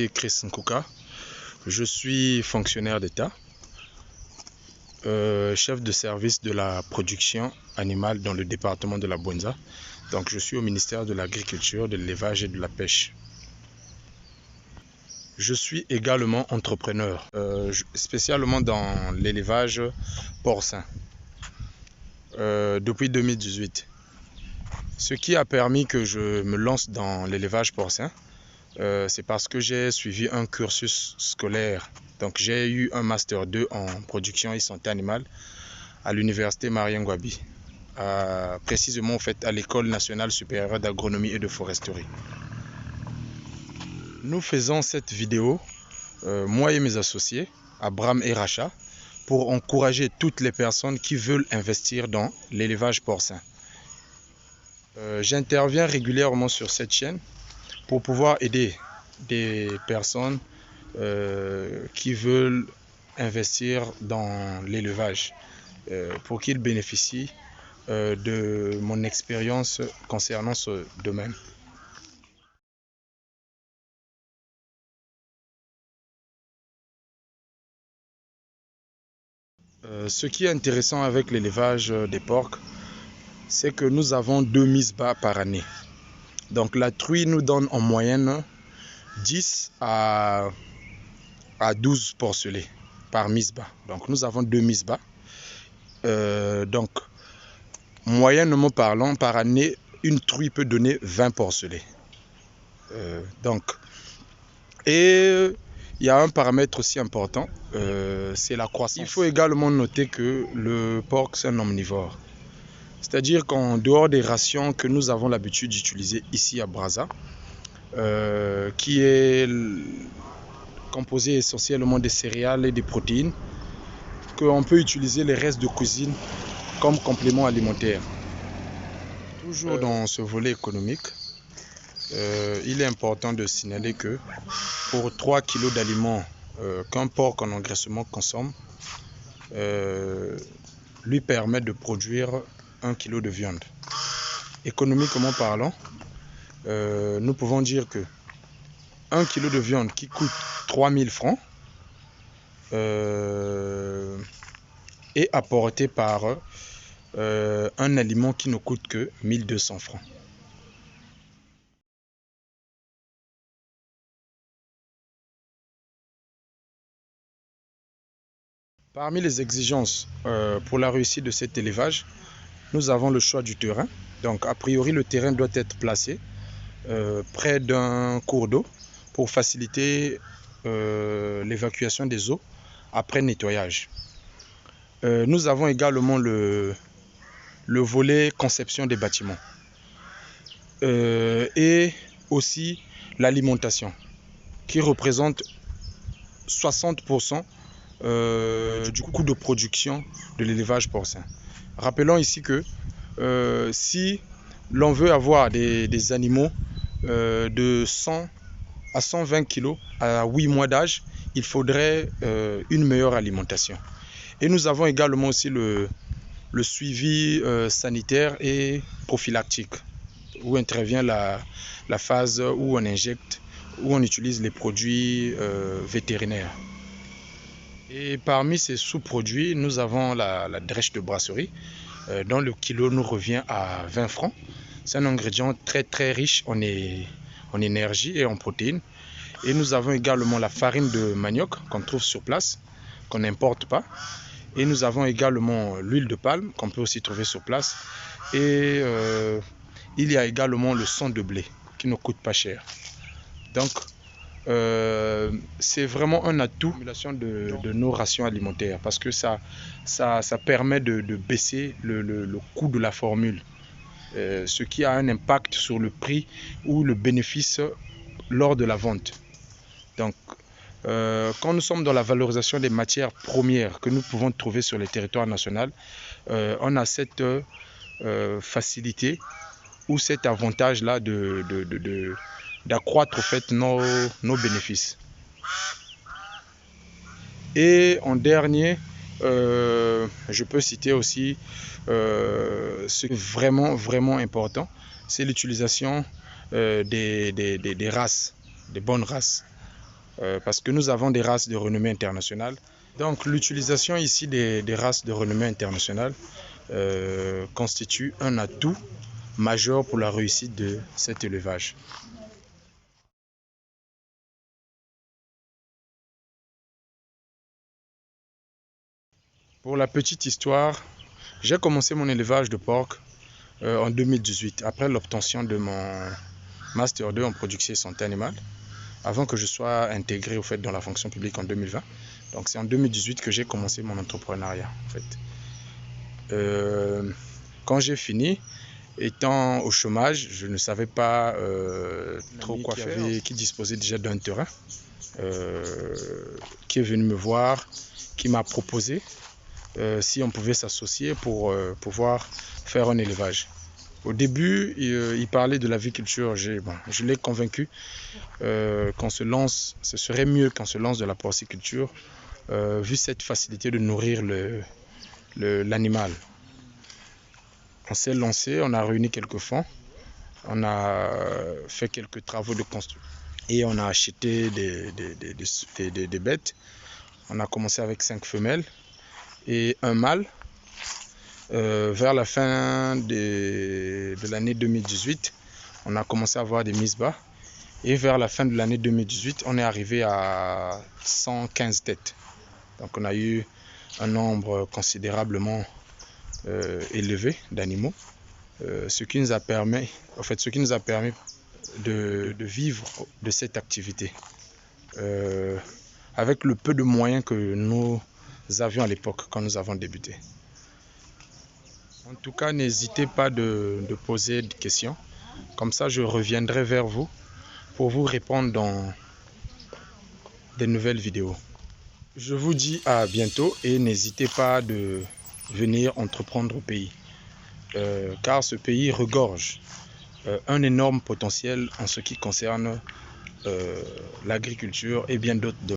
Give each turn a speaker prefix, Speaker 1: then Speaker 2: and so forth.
Speaker 1: Chris Nkouka, je suis fonctionnaire d'État, chef de service de la production animale dans le département de la Bouenza. Donc je suis au ministère de l'Agriculture, de l'Élevage et de la Pêche. Je suis également entrepreneur, spécialement dans l'élevage porcin, depuis 2018. Ce qui a permis que je me lance dans l'élevage porcin, c'est parce que j'ai suivi un cursus scolaire. Donc j'ai eu un master 2 en production et santé animale à l'université Marien Ngouabi, précisément en fait à l'école nationale supérieure d'agronomie et de foresterie. Nous faisons cette vidéo, moi et mes associés, Abraham et Racha, pour encourager toutes les personnes qui veulent investir dans l'élevage porcin. J'interviens régulièrement sur cette chaîne pour pouvoir aider des personnes qui veulent investir dans l'élevage, pour qu'ils bénéficient de mon expérience concernant ce domaine. Ce qui est intéressant avec l'élevage des porcs, c'est que nous avons 2 mises bas par année. Donc la truie nous donne en moyenne 10 à 12 porcelets par mise bas. Donc nous avons 2 mises bas. Donc moyennement parlant, par année, une truie peut donner 20 porcelets. Et il y a un paramètre aussi important, c'est la croissance. Il faut également noter que le porc, c'est un omnivore. C'est-à-dire qu'en dehors des rations que nous avons l'habitude d'utiliser ici à Brazza, qui est composé essentiellement des céréales et des protéines, qu'on peut utiliser les restes de cuisine comme complément alimentaire. Toujours dans ce volet économique, il est important de signaler que pour 3 kg d'aliments qu'un porc en engraissement consomme, lui permet de produire 1 kg de viande. Économiquement parlant, nous pouvons dire que 1 kg de viande qui coûte 3000 francs est apporté par un aliment qui ne coûte que 1200 francs. Parmi les exigences pour la réussite de cet élevage, nous avons le choix du terrain. Donc a priori le terrain doit être placé près d'un cours d'eau pour faciliter l'évacuation des eaux après nettoyage. Nous avons également le volet conception des bâtiments et aussi l'alimentation qui représente 60% du coût de production de l'élevage porcin. Rappelons ici que si l'on veut avoir des animaux de 100 à 120 kg à 8 mois d'âge, il faudrait une meilleure alimentation. Et nous avons également aussi le suivi sanitaire et prophylactique, où intervient la phase où on injecte, où on utilise les produits vétérinaires. Et parmi ces sous-produits, nous avons la drèche de brasserie, dont le kilo nous revient à 20 francs. C'est un ingrédient très très riche en énergie et en protéines. Et nous avons également la farine de manioc qu'on trouve sur place, qu'on n'importe pas. Et nous avons également l'huile de palme qu'on peut aussi trouver sur place. Et il y a également le sang de blé qui ne coûte pas cher. Donc c'est vraiment un atout de nos rations alimentaires parce que ça permet de baisser le coût de la formule, ce qui a un impact sur le prix ou le bénéfice lors de la vente. Donc quand nous sommes dans la valorisation des matières premières que nous pouvons trouver sur le territoire national, on a cette facilité ou cet avantage là d'accroître en fait nos bénéfices. Et en dernier, je peux citer aussi ce qui est vraiment important, c'est l'utilisation des races, des bonnes races. parce que nous avons des races de renommée internationale. Donc l'utilisation ici des races de renommée internationale constitue un atout majeur pour la réussite de cet élevage. Pour la petite histoire, j'ai commencé mon élevage de porc en 2018, après l'obtention de mon Master 2 en production et santé animale, avant que je sois intégré au fait dans la fonction publique en 2020. Donc c'est en 2018 que j'ai commencé mon entrepreneuriat en fait. Quand j'ai fini, étant au chômage, je ne savais pas trop quoi faire, qui disposait déjà d'un terrain, qui est venu me voir, qui m'a proposé si on pouvait s'associer pour pouvoir faire un élevage. Au début, il parlait de l'aviculture. Je l'ai convaincu qu'on se lance, ce serait mieux qu'on se lance de la porciculture, vu cette facilité de nourrir l'animal. On s'est lancé, on a réuni quelques fonds, on a fait quelques travaux de construction et on a acheté des bêtes. On a commencé avec 5 femelles et un mâle. Vers la fin de l'année 2018, on a commencé à avoir des mises bas. Et vers la fin de l'année 2018, on est arrivé à 115 têtes. Donc on a eu un nombre considérablement élevé d'animaux, ce qui nous a permis de vivre de cette activité avec le peu de moyens que nous avions à l'époque quand nous avons débuté. En tout cas, n'hésitez pas de poser des questions. Comme ça, je reviendrai vers vous pour vous répondre dans des nouvelles vidéos. Je vous dis à bientôt et n'hésitez pas de venir entreprendre au pays. Car ce pays regorge un énorme potentiel en ce qui concerne l'agriculture et bien d'autres domaines.